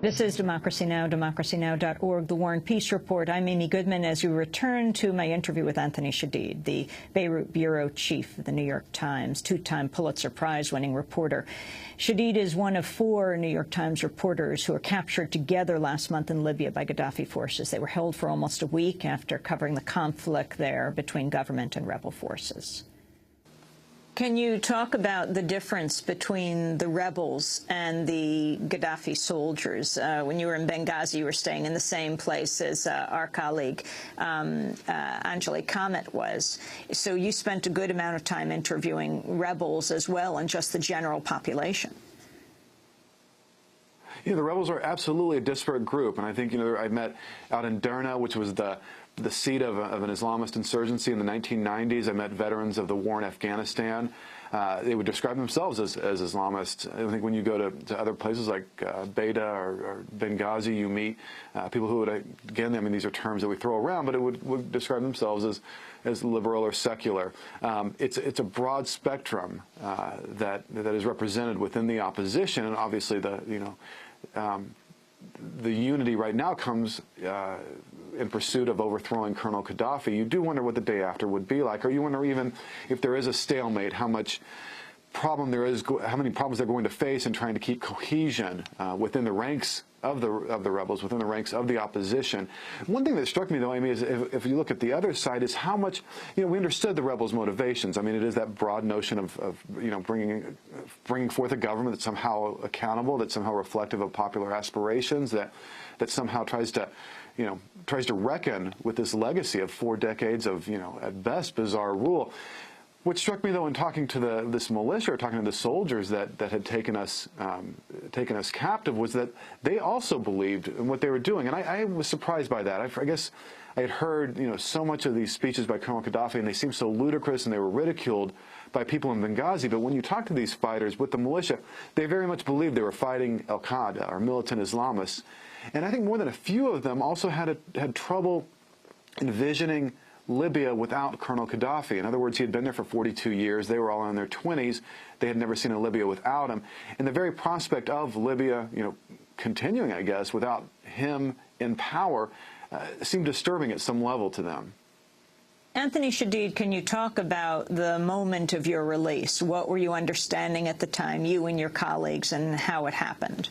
This is Democracy Now!, democracynow.org, The War and Peace Report. I'm Amy Goodman as we return to my interview with Anthony Shadid, the Beirut bureau chief of the New York Times, two-time Pulitzer Prize-winning reporter. Shadid is one of 4 New York Times reporters who were captured together last month in Libya by Gaddafi forces. They were held for almost a week after covering the conflict there between government and rebel forces. Can you talk about the difference between the rebels and the Gaddafi soldiers? When you were in Benghazi, you were staying in the same place as our colleague Angelique Comet was. So you spent a good amount of time interviewing rebels as well and just the general population. The rebels are absolutely a disparate group, and I think I met out in Derna, which was the seat of an Islamist insurgency in the 1990s. I met veterans of the war in Afghanistan. They would describe themselves as Islamists. I think when you go to other places like Beta or Benghazi, you meet people who would, again, I mean, these are terms that we throw around, but it would describe themselves as liberal or secular. It's a broad spectrum that is represented within the opposition, and obviously the unity right now comes in pursuit of overthrowing Colonel Gaddafi. You do wonder what the day after would be like, or you wonder even if there is a stalemate, how much problem there is, how many problems they're going to face in trying to keep cohesion within the ranks of the rebels, within the ranks of the opposition. One thing that struck me, though, Amy, is if you look at the other side, is how much we understood the rebels' motivations. I mean, it is that broad notion of bringing forth a government that's somehow accountable, that's somehow reflective of popular aspirations, that somehow tries to reckon with this legacy of 4 decades of at best bizarre rule. What struck me, though, in talking to this militia, or talking to the soldiers that had taken us captive, was that they also believed in what they were doing, and I was surprised by that. I guess I had heard so much of these speeches by Colonel Gaddafi, and they seemed so ludicrous, and they were ridiculed by people in Benghazi. But when you talk to these fighters with the militia, they very much believed they were fighting al-Qaeda, or militant Islamists, and I think more than a few of them also had trouble envisioning Libya without Colonel Gaddafi. In other words, he had been there for 42 years. They were all in their 20s. They had never seen a Libya without him. And the very prospect of Libya, continuing, I guess, without him in power seemed disturbing at some level to them. Anthony Shadid, can you talk about the moment of your release? What were you understanding at the time, you and your colleagues, and how it happened?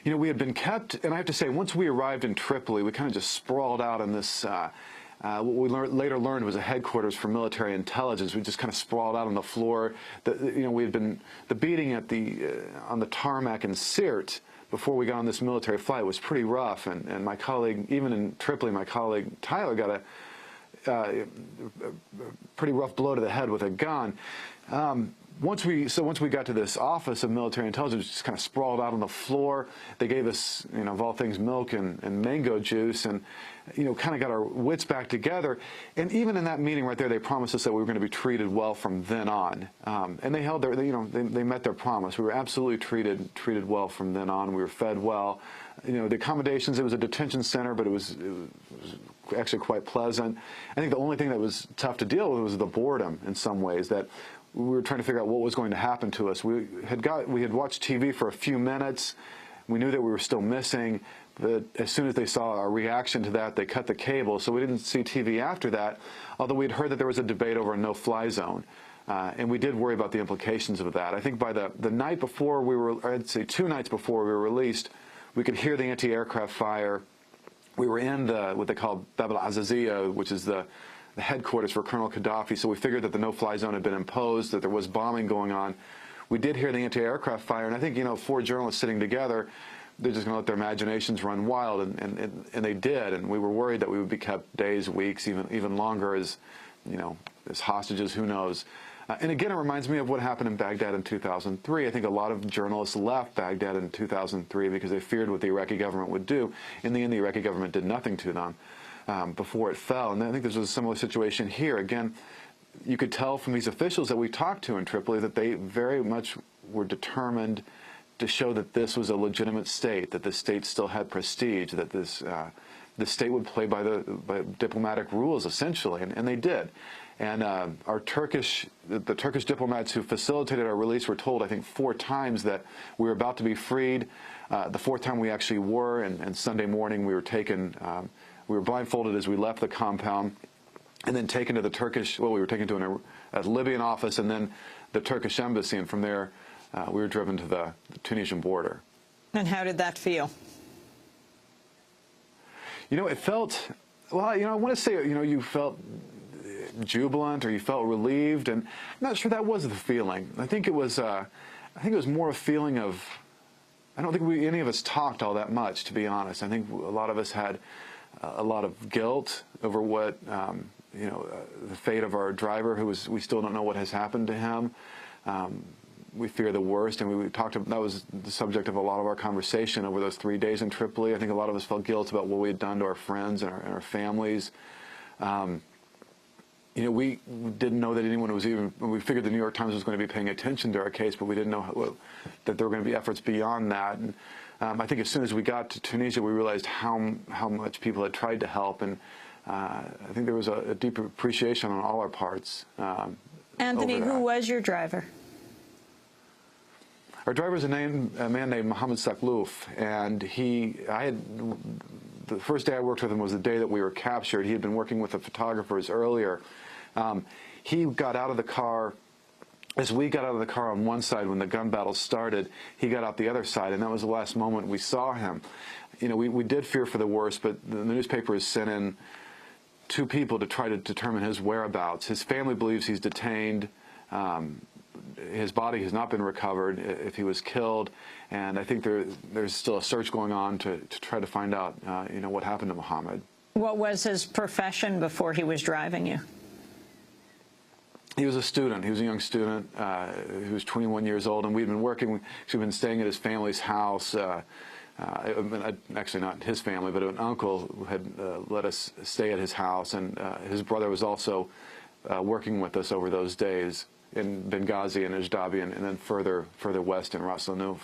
We had been kept, and I have to say, once we arrived in Tripoli, we kind of just sprawled out in this, what we later learned was a headquarters for military intelligence. We just kind of sprawled out on the floor. We had been, the beating at on the tarmac in Sirte before we got on this military flight was pretty rough, and my colleague, even in Tripoli, my colleague Tyler got a pretty rough blow to the head with a gun. Once we got to this office of military intelligence, just kind of sprawled out on the floor. They gave us, of all things, milk and mango juice, and kind of got our wits back together. And even in that meeting right there, they promised us that we were going to be treated well from then on. And they held they met their promise. We were absolutely treated well from then on. We were fed well. The accommodations, it was a detention center, but it was actually quite pleasant. I think the only thing that was tough to deal with was the boredom in some ways, that we were trying to figure out what was going to happen to us. We had watched TV for a few minutes. We knew that we were still missing. But as soon as they saw our reaction to that, they cut the cable. So we didn't see TV after that, although we had heard that there was a debate over a no-fly zone. And we did worry about the implications of that. I think by the night before we were, I'd say 2 nights before we were released, we could hear the anti-aircraft fire. We were in what they call Bab al-Azaziyah, which is the headquarters for Colonel Gaddafi, so we figured that the no-fly zone had been imposed, that there was bombing going on. We did hear the anti-aircraft fire, and I think, 4 journalists sitting together, they're just going to let their imaginations run wild, and they did, and we were worried that we would be kept days, weeks, even longer as hostages, who knows. And again, it reminds me of what happened in Baghdad in 2003. I think a lot of journalists left Baghdad in 2003 because they feared what the Iraqi government would do. In the end, the Iraqi government did nothing to them before it fell. And I think this was a similar situation here. Again, you could tell from these officials that we talked to in Tripoli that they very much were determined to show that this was a legitimate state, that the state still had prestige, that this the state would play by diplomatic rules, essentially, and they did. And the Turkish diplomats who facilitated our release were told, I think, 4 times that we were about to be freed. The 4th time we actually were, and Sunday morning we were taken, we were blindfolded as we left the compound, and then taken to the Turkish, well, we were taken to a Libyan office, and then the Turkish embassy, and from there we were driven to the Tunisian border. And how did that feel? You know, it felt, well, you know, I want to say, you know, you felt jubilant or you felt relieved, and I'm not sure that was the feeling. I think it was more a feeling of, I don't think any of us talked all that much, to be honest. I think a lot of us had a lot of guilt over what, you know, the fate of our driver, we still don't know what has happened to him. We fear the worst, and we talked about, that was the subject of a lot of our conversation over those 3 days in Tripoli. I think a lot of us felt guilt about what we had done to our friends and our families. You know, we didn't know that anyone was even, we figured the New York Times was going to be paying attention to our case, but we didn't know that there were going to be efforts beyond that. And I think as soon as we got to Tunisia, we realized how much people had tried to help, and I think there was a deep appreciation on all our parts. Anthony, who was your driver? Our driver is a man named Mohammed Saklouf, and the first day I worked with him was the day that we were captured. He had been working with the photographers earlier. He got out of the car, as we got out of the car on one side when the gun battle started, he got out the other side, and that was the last moment we saw him. You know, we did fear for the worst, but the newspaper has sent in 2 people to try to determine his whereabouts. His family believes he's detained. His body has not been recovered if he was killed, and I think there's still a search going on to try to find out, you know, what happened to Mohammed. What was his profession before he was driving you? He was a student. He was a young student. He was 21 years old, and we'd been staying at his family's house. Actually, not his family, but an uncle who had let us stay at his house, and his brother was also working with us over those days in Benghazi and Ajdabi, and then further west in Ras Lanuf.